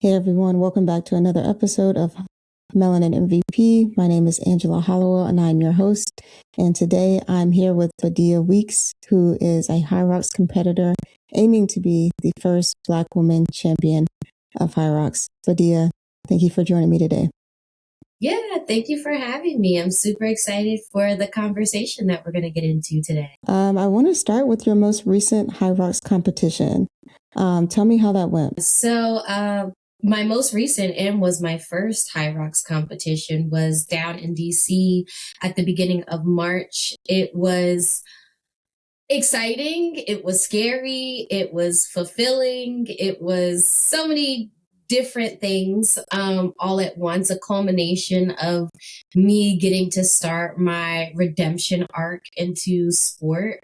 Hey everyone, welcome back to another episode of Melanin MVP. My name is Angela Hollowell and I'm your host. And today I'm here with Badia Weeks, who is a HYROX competitor aiming to be the first Black woman champion of HYROX. Badia, thank you for joining me today. Yeah, thank you for having me. I'm super excited for the conversation that we're going to get into today. I want to start with your most recent HYROX competition. Tell me how that went. So, my most recent and was my first HYROX competition was down in DC at the beginning of March. It was exciting, it was scary, it was fulfilling, it was so many different things all at once, a culmination of me getting to start my redemption arc into sport.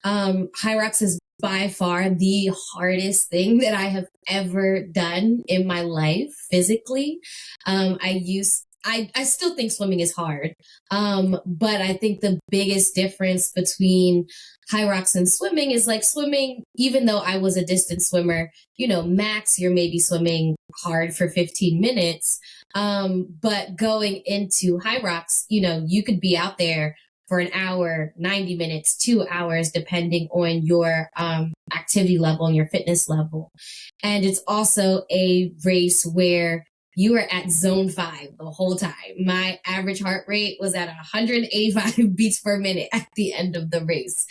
HYROX is by far the hardest thing that I have ever done in my life physically. I still think swimming is hard. But I think the biggest difference between HYROX and swimming is like swimming, even though I was a distance swimmer, max you're maybe swimming hard for 15 minutes. But going into HYROX, you could be out there for an hour, 90 minutes, 2 hours, depending on your activity level and your fitness level. And it's also a race where you are at zone 5 the whole time. My average heart rate was at 185 beats per minute at the end of the race.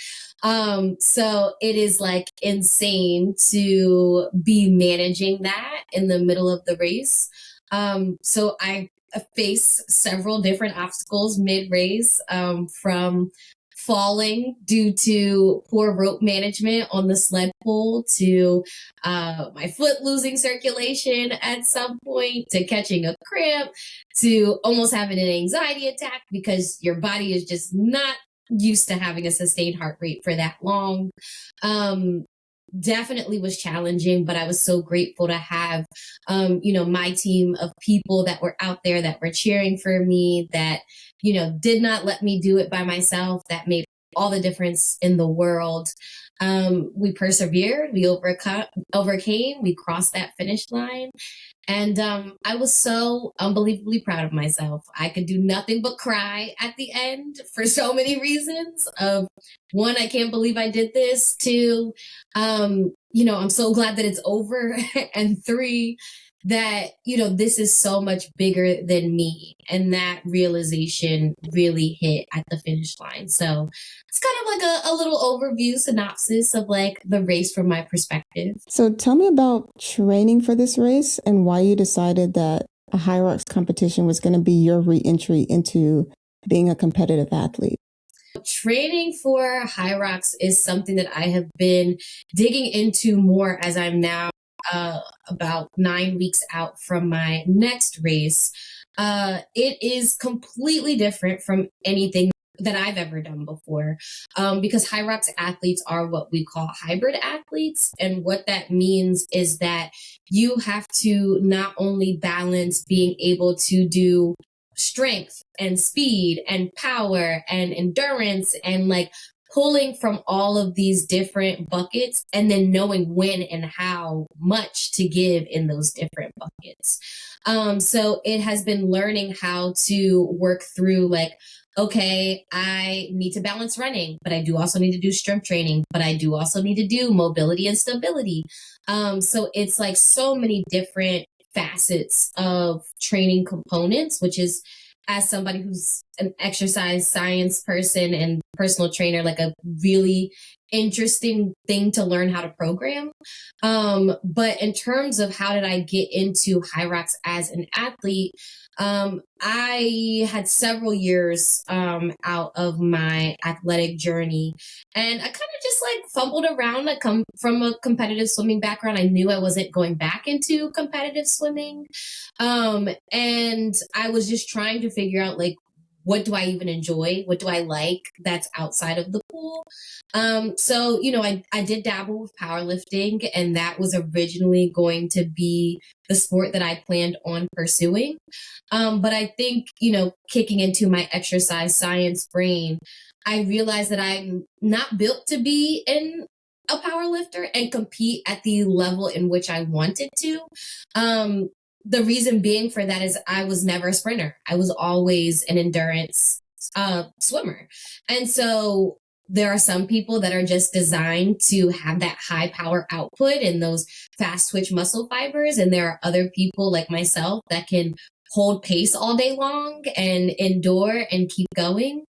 So it is like insane to be managing that in the middle of the race. So I face several different obstacles mid-race, from falling due to poor rope management on the sled pull to my foot losing circulation at some point to catching a cramp to almost having an anxiety attack because your body is just not used to having a sustained heart rate for that long. Definitely was challenging, but I was so grateful to have, my team of people that were out there that were cheering for me, that, did not let me do it by myself. That made all the difference in the world. We persevered, we overcame, we crossed that finish line. And I was so unbelievably proud of myself. I could do nothing but cry at the end for so many reasons. Of one, I can't believe I did this. Two, I'm so glad that it's over. And three, that, this is so much bigger than me. And that realization really hit at the finish line. So it's kind of like a little overview synopsis of like the race from my perspective. So tell me about training for this race and why you decided that a HYROX competition was going to be your re-entry into being a competitive athlete. Training for HYROX is something that I have been digging into more as I'm now about 9 weeks out from my next race. It is completely different from anything that I've ever done before, because HYROX athletes are what we call hybrid athletes. And what that means is that you have to not only balance being able to do strength and speed and power and endurance and like pulling from all of these different buckets and then knowing when and how much to give in those different buckets. So it has been learning how to work through like, okay, I need to balance running, but I do also need to do strength training, but I do also need to do mobility and stability. So it's like so many different facets of training components, which is, as somebody who's an exercise science person and personal trainer, like a really interesting thing to learn how to program. But in terms of how did I get into HYROX as an athlete, I had several years out of my athletic journey, and I kind of just like fumbled around. I come from a competitive swimming background. I knew I wasn't going back into competitive swimming. And I was just trying to figure out like, what do I even enjoy? What do I like that's outside of the pool? So, I did dabble with powerlifting, and that was originally going to be the sport that I planned on pursuing. But I think, kicking into my exercise science brain, I realized that I'm not built to be in a power lifter and compete at the level in which I wanted to. The reason being for that is I was never a sprinter. I was always an endurance swimmer. And so there are some people that are just designed to have that high power output and those fast twitch muscle fibers. And there are other people like myself that can hold pace all day long and endure and keep going.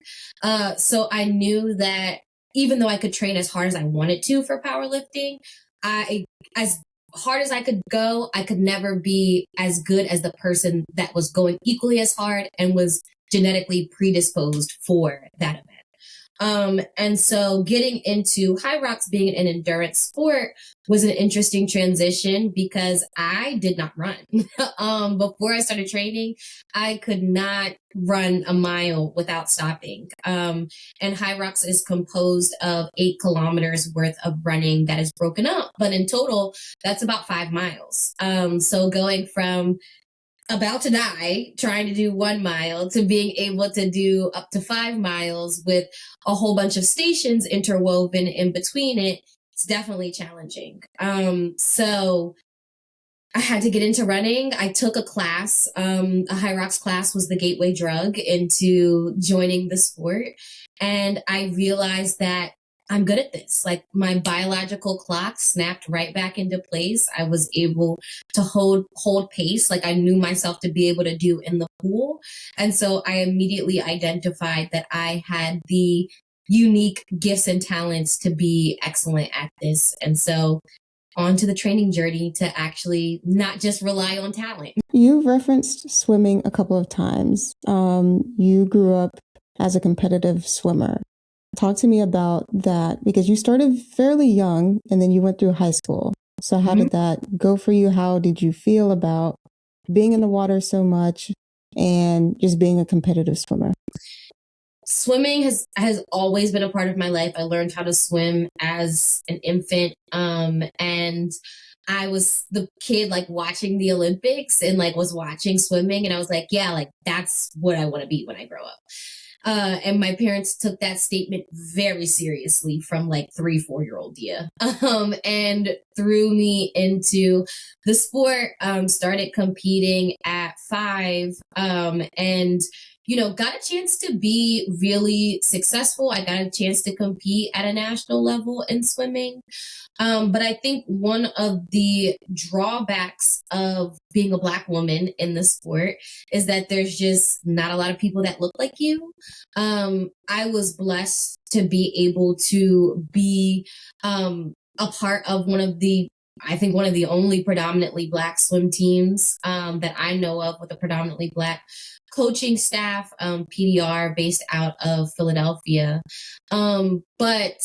So I knew that even though I could train as hard as I wanted to for powerlifting, as hard as I could go, I could never be as good as the person that was going equally as hard and was genetically predisposed for that event. And so getting into HYROX being an endurance sport was an interesting transition because I did not run. Before I started training, I could not run a mile without stopping. And HYROX is composed of 8 kilometers worth of running that is broken up, but in total, that's about 5 miles. So going from about to die trying to do 1 mile to being able to do up to 5 miles with a whole bunch of stations interwoven in between it's definitely challenging. So I had to get into running. I took a class. A HYROX class was the gateway drug into joining the sport. And I realized that I'm good at this. Like my biological clock snapped right back into place. I was able to hold pace like I knew myself to be able to do in the pool. And so I immediately identified that I had the unique gifts and talents to be excellent at this. And so onto the training journey to actually not just rely on talent. You referenced swimming a couple of times. You grew up as a competitive swimmer. Talk to me about that because you started fairly young and then you went through high school. So how did that go for you? How did you feel about being in the water so much and just being a competitive swimmer? Swimming has always been a part of my life. I learned how to swim as an infant. And I was the kid like watching the Olympics and like was watching swimming. And I was like, yeah, like that's what I want to be when I grow up. And my parents took that statement very seriously from like 3-4-year-old Dia, and threw me into the sport, started competing at 5, and got a chance to be really successful. I got a chance to compete at a national level in swimming. But I think one of the drawbacks of being a Black woman in the sport is that there's just not a lot of people that look like you. I was blessed to be able to be a part of one of the only predominantly Black swim teams that I know of with a predominantly Black coaching staff, PDR based out of Philadelphia. But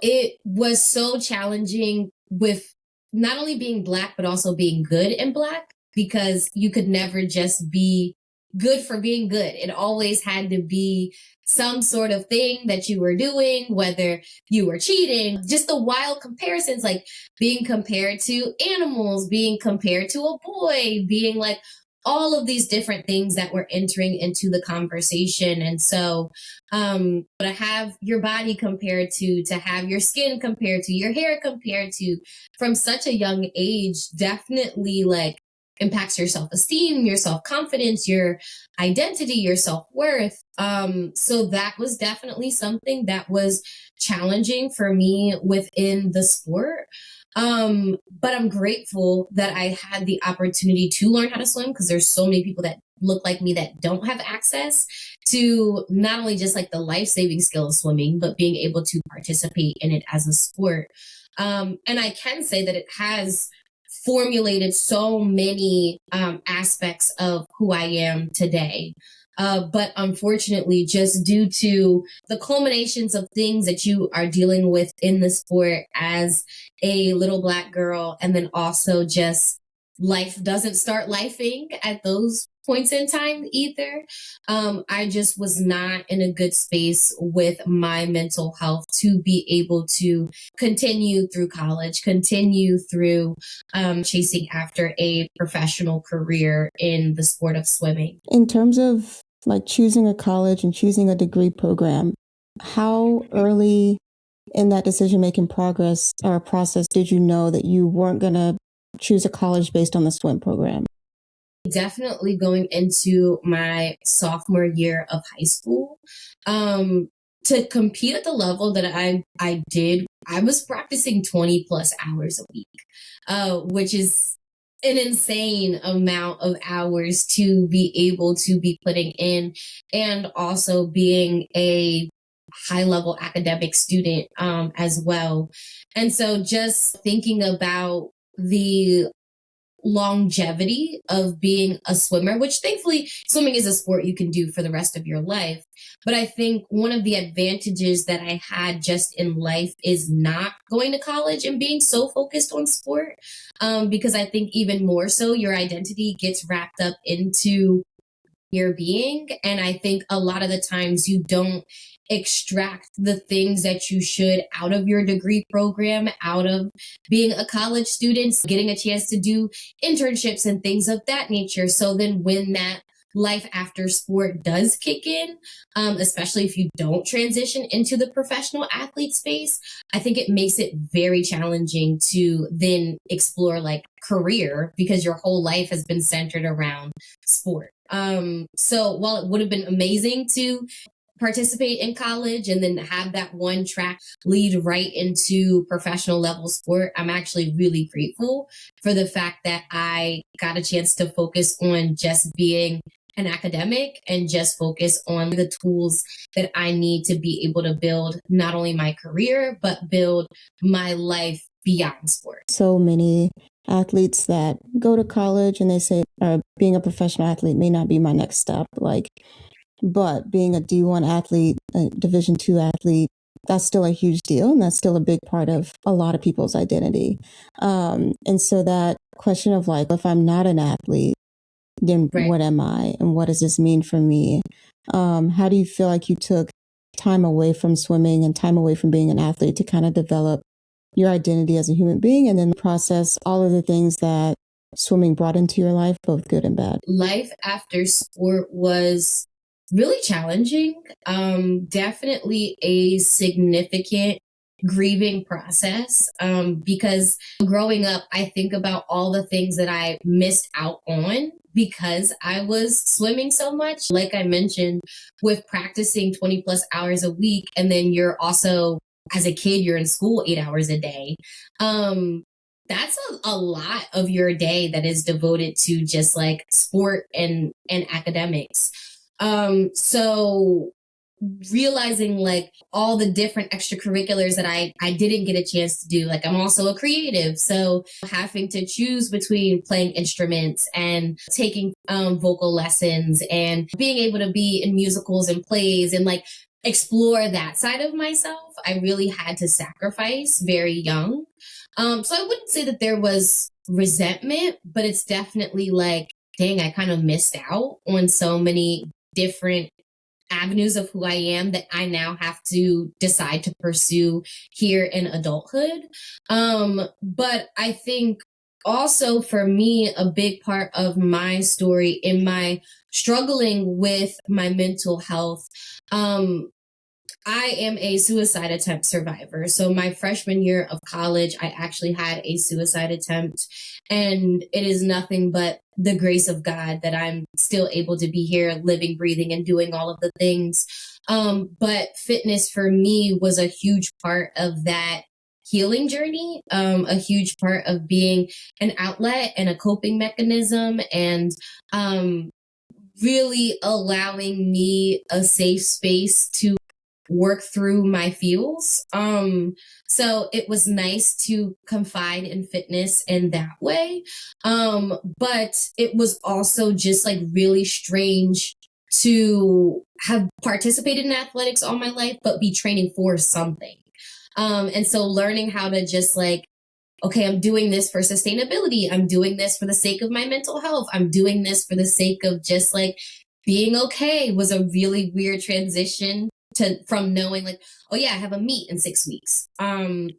it was so challenging with not only being Black, but also being good in Black, because you could never just be good for being good. It always had to be some sort of thing that you were doing, whether you were cheating, just the wild comparisons, like being compared to animals, being compared to a boy, being like, all of these different things that were entering into the conversation. And so to have your body compared to have your skin compared to, your hair compared to from such a young age definitely like impacts your self-esteem, your self-confidence, your identity, your self-worth. So that was definitely something that was challenging for me within the sport. But I'm grateful that I had the opportunity to learn how to swim because there's so many people that look like me that don't have access to not only just like the life-saving skill of swimming, but being able to participate in it as a sport. And I can say that it has formulated so many aspects of who I am today. But unfortunately, just due to the culminations of things that you are dealing with in the sport as a little Black girl, and then also just life doesn't start lifing at those points in time either. I just was not in a good space with my mental health to be able to continue through college, continue through chasing after a professional career in the sport of swimming. In terms of like choosing a college and choosing a degree program, how early in that decision-making progress or process did you know that you weren't going to choose a college based on the swim program? Definitely going into my sophomore year of high school. To compete at the level that I did, I was practicing 20 plus hours a week, which is an insane amount of hours to be able to be putting in, and also being a high level academic student as well. And so just thinking about the longevity of being a swimmer, which thankfully swimming is a sport you can do for the rest of your life. But I think one of the advantages that I had just in life is not going to college and being so focused on sport. Because I think even more so, your identity gets wrapped up into your being. And I think a lot of the times you don't extract the things that you should out of your degree program, out of being a college student, getting a chance to do internships and things of that nature. So then when that life after sport does kick in, especially if you don't transition into the professional athlete space, I think it makes it very challenging to then explore like career because your whole life has been centered around sport. So while it would have been amazing to participate in college and then have that one track lead right into professional level sport, I'm actually really grateful for the fact that I got a chance to focus on just being an academic and just focus on the tools that I need to be able to build not only my career, but build my life beyond sport. So many athletes that go to college and they say, being a professional athlete may not be my next step. But being a D1 athlete, a Division II athlete, that's still a huge deal. And that's still a big part of a lot of people's identity. And so that question of like, if I'm not an athlete, then Right. What am I? And what does this mean for me? How do you feel like you took time away from swimming and time away from being an athlete to kind of develop your identity as a human being and then process all of the things that swimming brought into your life, both good and bad? Life after sport was really challenging. Definitely a significant grieving process, because growing up, I think about all the things that I missed out on because I was swimming so much. Like I mentioned, with practicing 20 plus hours a week, and then you're also, as a kid, you're in school 8 hours a day. That's a lot of your day that is devoted to just like sport and academics. So realizing like all the different extracurriculars that I didn't get a chance to do. Like I'm also a creative, so having to choose between playing instruments and taking vocal lessons and being able to be in musicals and plays and like explore that side of myself, I really had to sacrifice very young. So I wouldn't say that there was resentment, but it's definitely like, dang, I kind of missed out on so many different avenues of who I am that I now have to decide to pursue here in adulthood. But I think also for me, a big part of my story in my struggling with my mental health, I am a suicide attempt survivor. So my freshman year of college, I actually had a suicide attempt, and it is nothing but the grace of God that I'm still able to be here, living, breathing, and doing all of the things. But fitness for me was a huge part of that healing journey, a huge part of being an outlet and a coping mechanism, and really allowing me a safe space to work through my feels. So it was nice to confide in fitness in that way. But it was also just like really strange to have participated in athletics all my life, but be training for something. And so learning how to just like, okay, I'm doing this for sustainability. I'm doing this for the sake of my mental health. I'm doing this for the sake of just like being okay was a really weird transition to from knowing like, oh yeah, I have a meet in 6 weeks.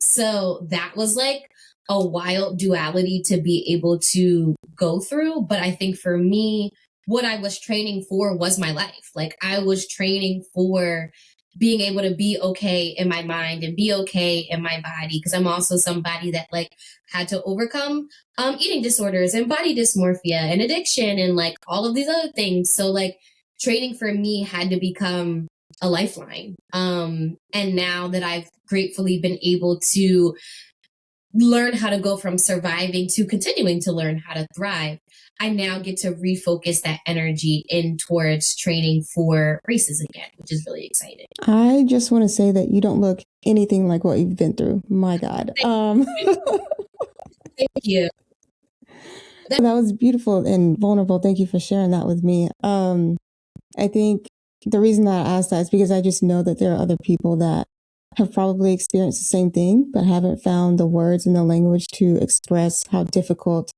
So that was like a wild duality to be able to go through. But I think for me, what I was training for was my life. Like I was training for being able to be okay in my mind and be okay in my body. Cause I'm also somebody that like had to overcome eating disorders and body dysmorphia and addiction and like all of these other things. So like training for me had to become a lifeline. And now that I've gratefully been able to learn how to go from surviving to continuing to learn how to thrive, I now get to refocus that energy in towards training for races again, which is really exciting. I just want to say that you don't look anything like what you've been through. My God. Thank you. That was beautiful and vulnerable. Thank you for sharing that with me. I think the reason that I asked that is because I just know that there are other people that have probably experienced the same thing, but haven't found the words and the language to express how difficult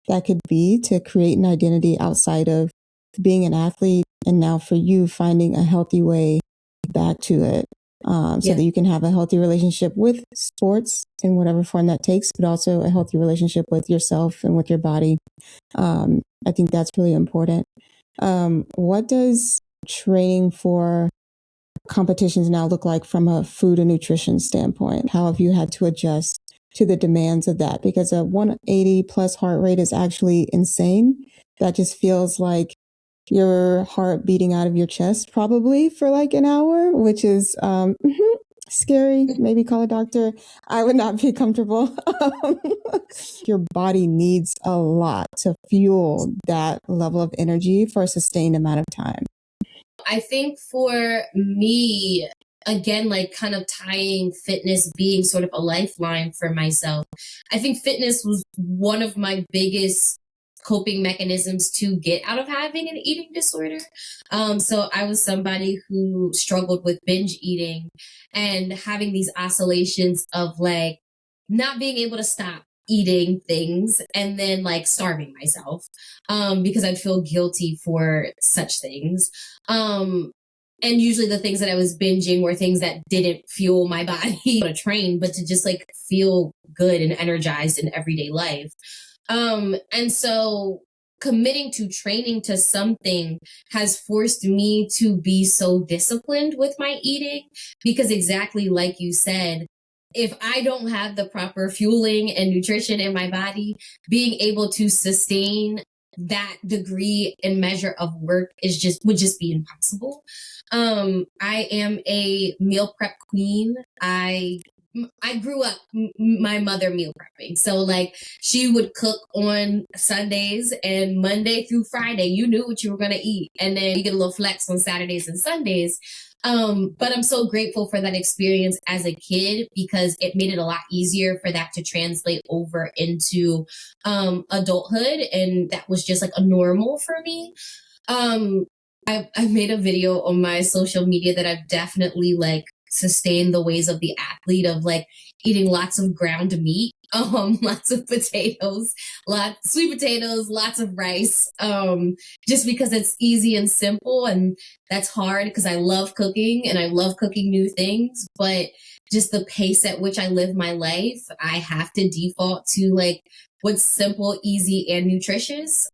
that could be to create an identity outside of being an athlete. And now for you, finding a healthy way back to it, so that you can have a healthy relationship with sports in whatever form that takes, but also a healthy relationship with yourself and with your body. I think that's really important. What does training for competitions now look like from a food and nutrition standpoint? How have you had to adjust to the demands of that? Because a 180 plus heart rate is actually insane. That just feels like your heart beating out of your chest probably for like an hour, which is scary. Maybe call a doctor. I would not be comfortable. Your body needs a lot to fuel that level of energy for a sustained amount of time. I think for me, again, like kind of tying fitness being sort of a lifeline for myself, I think fitness was one of my biggest coping mechanisms to get out of having an eating disorder. So I was somebody who struggled with binge eating and having these oscillations of like not being able to stop eating things and then like starving myself because I'd feel guilty for such things. And usually the things that I was binging were things that didn't fuel my body to train, but to just like feel good and energized in everyday life. And so committing to training to something has forced me to be so disciplined with my eating because exactly like you said, if I don't have the proper fueling and nutrition in my body, being able to sustain that degree and measure of work is just would just be impossible. I am a meal prep queen. I grew up my mother meal prepping. So like she would cook on Sundays and Monday through Friday, you knew what you were going to eat. And then you get a little flex on Saturdays and Sundays. But I'm so grateful for that experience as a kid because it made it a lot easier for that to translate over into adulthood. And that was just like a normal for me. I made a video on my social media that I've definitely like sustained the ways of the athlete of like eating lots of ground meat, lots of potatoes, sweet potatoes, lots of rice, just because it's easy and simple. And that's hard because I love cooking and I love cooking new things, but just the pace at which I live my life, I have to default to like what's simple, easy, and nutritious.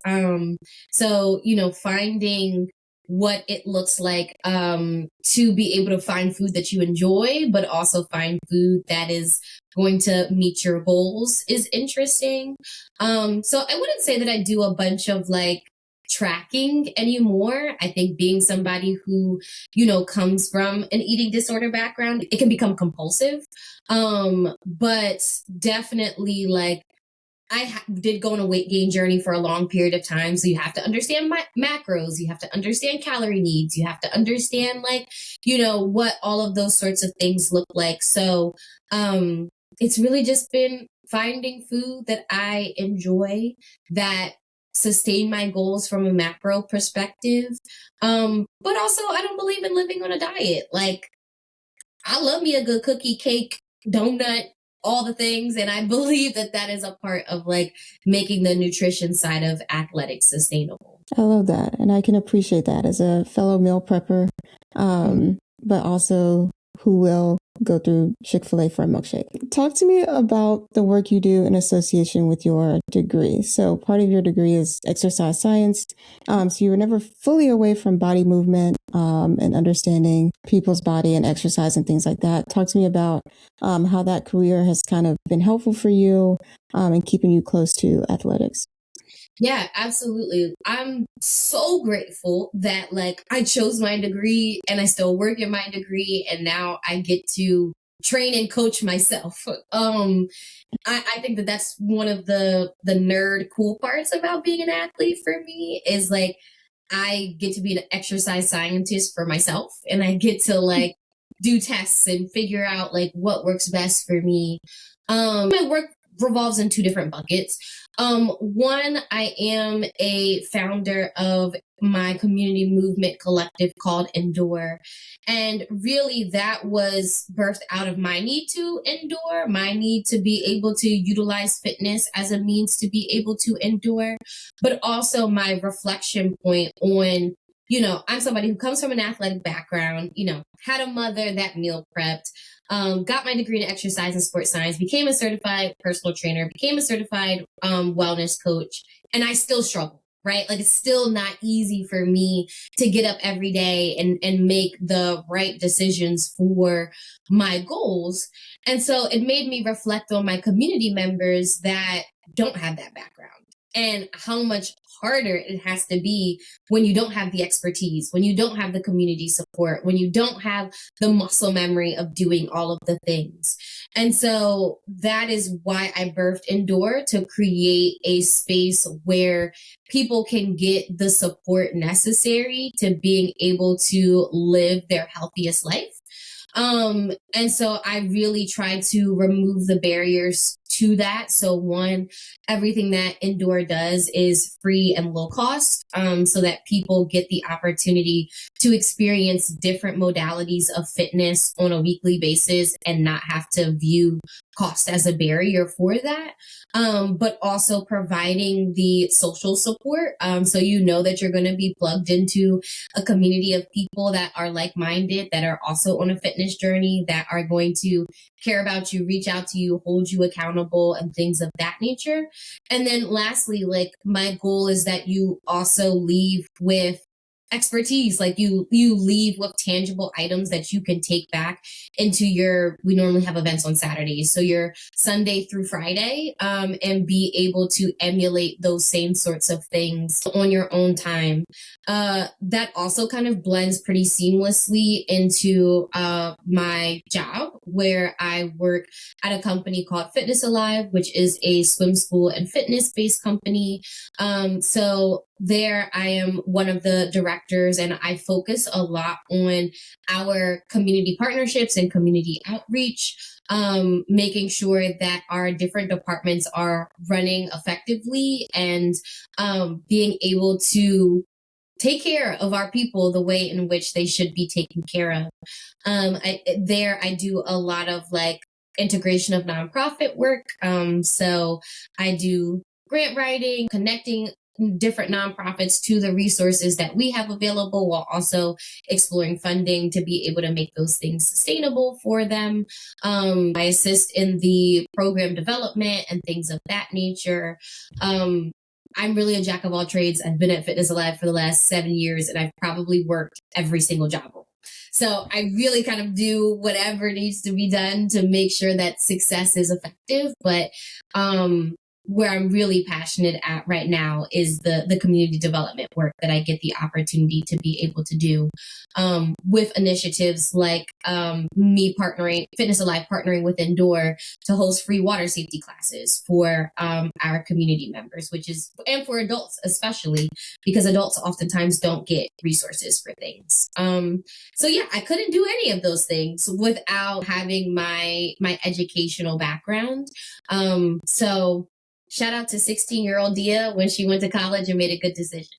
So, you know, finding what it looks like to be able to find food that you enjoy, but also find food that is going to meet your goals is interesting. So I wouldn't say that I do a bunch of like tracking anymore. I think being somebody who, you know, comes from an eating disorder background, it can become compulsive. But definitely like did go on a weight gain journey for a long period of time. So you have to understand macros, you have to understand calorie needs, you have to understand like, you know, what all of those sorts of things look like. So it's really just been finding food that I enjoy that sustain my goals from a macro perspective. But also I don't believe in living on a diet. Like I love me a good cookie, cake, donut, all the things. And I believe that that is a part of like making the nutrition side of athletics sustainable. I love that. And I can appreciate that as a fellow meal prepper, but also who will go through Chick-fil-A for a milkshake. Talk to me about the work you do in association with your degree. So part of your degree is exercise science. So you were never fully away from body movement and understanding people's body and exercise and things like that. Talk to me about how that career has kind of been helpful for you and keeping you close to athletics. Yeah, absolutely. I'm so grateful that I chose my degree and I still work in my degree and now I get to train and coach myself. I think that that's one of the nerd cool parts about being an athlete for me is I get to be an exercise scientist for myself and I get to do tests and figure out what works best for me. My work revolves in two different buckets. One, I am a founder of my community movement collective called Endure. And really that was birthed out of my need to endure, my need to be able to utilize fitness as a means to be able to endure, but also my reflection point on, I'm somebody who comes from an athletic background, had a mother that meal prepped, got my degree in exercise and sports science, became a certified personal trainer, became a certified wellness coach, and I still struggle, right? It's still not easy for me to get up every day and make the right decisions for my goals. And so it made me reflect on my community members that don't have that background and how much harder it has to be when you don't have the expertise, when you don't have the community support, when you don't have the muscle memory of doing all of the things. And so that is why I birthed Endure, to create a space where people can get the support necessary to being able to live their healthiest life. And so I really try to remove the barriers to that. So one, everything that Endure does is free and low cost, so that people get the opportunity to experience different modalities of fitness on a weekly basis and not have to view cost as a barrier for that. But also providing the social support. So that you're going to be plugged into a community of people that are like-minded, that are also on a fitness journey, that are going to care about you, reach out to you, hold you accountable, and things of that nature. And then lastly, my goal is that you also leave with expertise, you leave with tangible items that you can take back into we normally have events on Saturdays, so your Sunday through Friday, and be able to emulate those same sorts of things on your own time. That also kind of blends pretty seamlessly into my job, where I work at a company called Fitness Alive, which is a swim school and fitness based company. So there I am one of the directors, and I focus a lot on our community partnerships and community outreach, making sure that our different departments are running effectively and being able to take care of our people the way in which they should be taken care of. I do a lot of integration of nonprofit work. So I do grant writing, connecting different nonprofits to the resources that we have available, while also exploring funding to be able to make those things sustainable for them. I assist in the program development and things of that nature. I'm really a jack of all trades. I've been at Fitness Alive for the last 7 years, and I've probably worked every single job role. So I really kind of do whatever needs to be done to make sure that success is effective. But where I'm really passionate at right now is the community development work that I get the opportunity to be able to do, with initiatives like me partnering, Fitness Alive partnering with Endure to host free water safety classes for our community members, and for adults especially, because adults oftentimes don't get resources for things. So yeah, I couldn't do any of those things without having my educational background. So shout out to 16-year-old Dia when she went to college and made a good decision.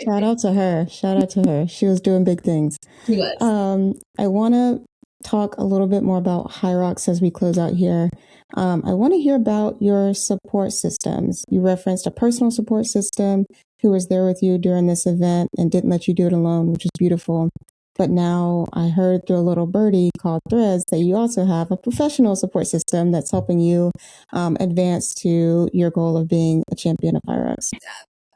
Shout out to her. Shout out to her. She was doing big things. She was. I want to talk a little bit more about HYROX as we close out here. I want to hear about your support systems. You referenced a personal support system who was there with you during this event and didn't let you do it alone, which is beautiful. But now I heard through a little birdie called Threads that you also have a professional support system that's helping you advance to your goal of being a champion of HYROX.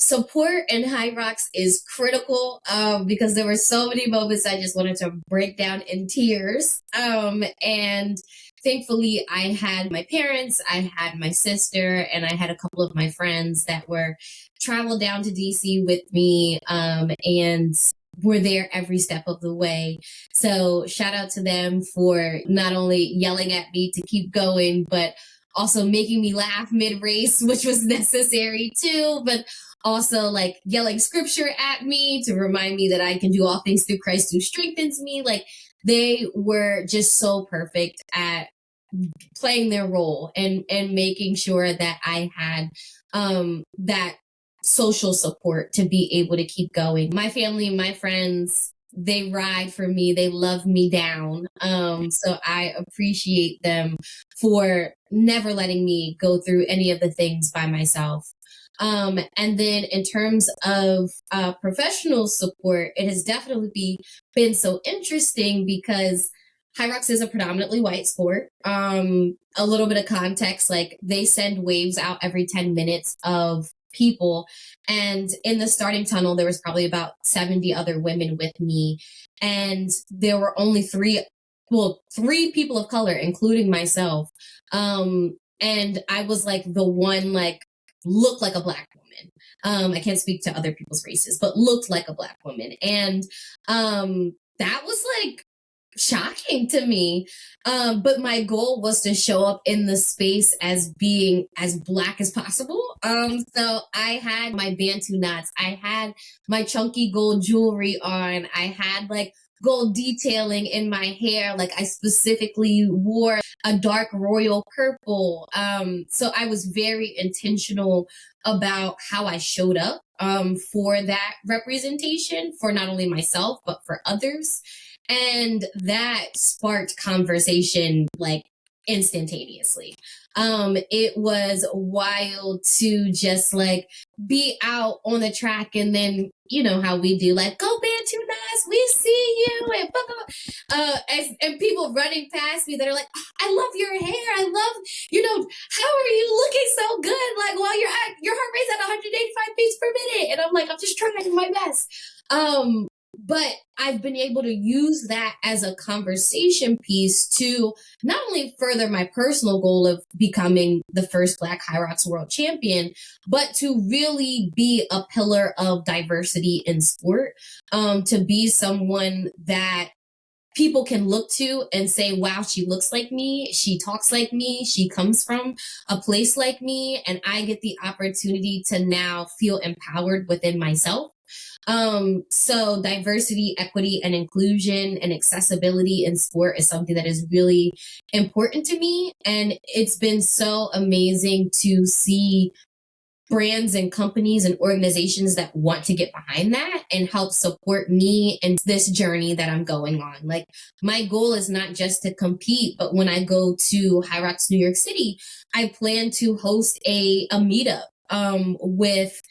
Support in HYROX is critical because there were so many moments I just wanted to break down in tears. And thankfully, I had my parents, I had my sister, and I had a couple of my friends that were traveled down to DC with me and were there every step of the way. So shout out to them for not only yelling at me to keep going, but also making me laugh mid-race, which was necessary too, but also like yelling scripture at me to remind me that I can do all things through Christ who strengthens me. Like they were just so perfect at playing their role and making sure that I had that social support to be able to keep going. My family, my friends, they ride for me. They love me down. So I appreciate them for never letting me go through any of the things by myself. And then in terms of professional support, it has definitely been so interesting because HYROX is a predominantly white sport. A little bit of context, like they send waves out every 10 minutes of people. And in the starting tunnel, there was probably about 70 other women with me. And there were only three people of color, including myself. And I was like the one like looked like a Black woman. I can't speak to other people's races, but looked like a Black woman. And that was like shocking to me. But my goal was to show up in the space as being as Black as possible. So I had my Bantu knots. I had my chunky gold jewelry on. I had like gold detailing in my hair. Like I specifically wore a dark royal purple. So I was very intentional about how I showed up for that representation for not only myself, but for others. And that sparked conversation like instantaneously. It was wild to just like be out on the track and then, you know how we do, like, go Bantu Nas, we see you, and blah, blah, blah. And people running past me that are like, I love your hair, I love, how are you looking so good? Like, well, your heart rate's at 185 beats per minute. And I'm like, I'm just trying my best. But I've been able to use that as a conversation piece to not only further my personal goal of becoming the first Black HYROX world champion, but to really be a pillar of diversity in sport, to be someone that people can look to and say, wow, she looks like me, she talks like me, she comes from a place like me, and I get the opportunity to now feel empowered within myself. So diversity, equity, and inclusion and accessibility in sport is something that is really important to me. And it's been so amazing to see brands and companies and organizations that want to get behind that and help support me in this journey that I'm going on. Like my goal is not just to compete, but when I go to HYROX New York City, I plan to host a meetup with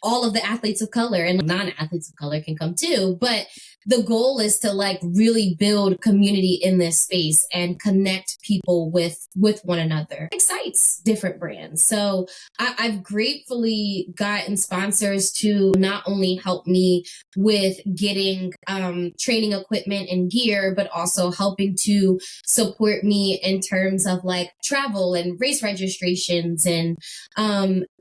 all of the athletes of color, and non-athletes of color can come too. But the goal is to like really build community in this space and connect people with one another. It excites different brands. So I've gratefully gotten sponsors to not only help me with getting training equipment and gear, but also helping to support me in terms of like travel and race registrations, and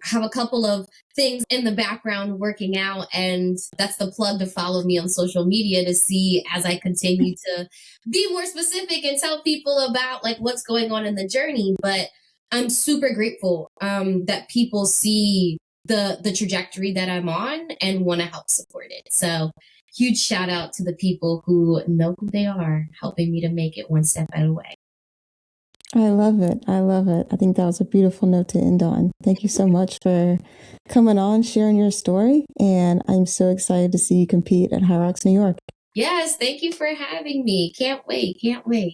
have a couple of things in the background working out. And that's the plug to follow me on social media to see as I continue to be more specific and tell people about like what's going on in the journey. But I'm super grateful that people see the trajectory that I'm on and want to help support it. So huge shout out to the people who know who they are, helping me to make it one step at a way. I love it. I love it. I think that was a beautiful note to end on. Thank you so much for coming on, sharing your story. And I'm so excited to see you compete at HYROX New York. Yes, thank you for having me. Can't wait. Can't wait.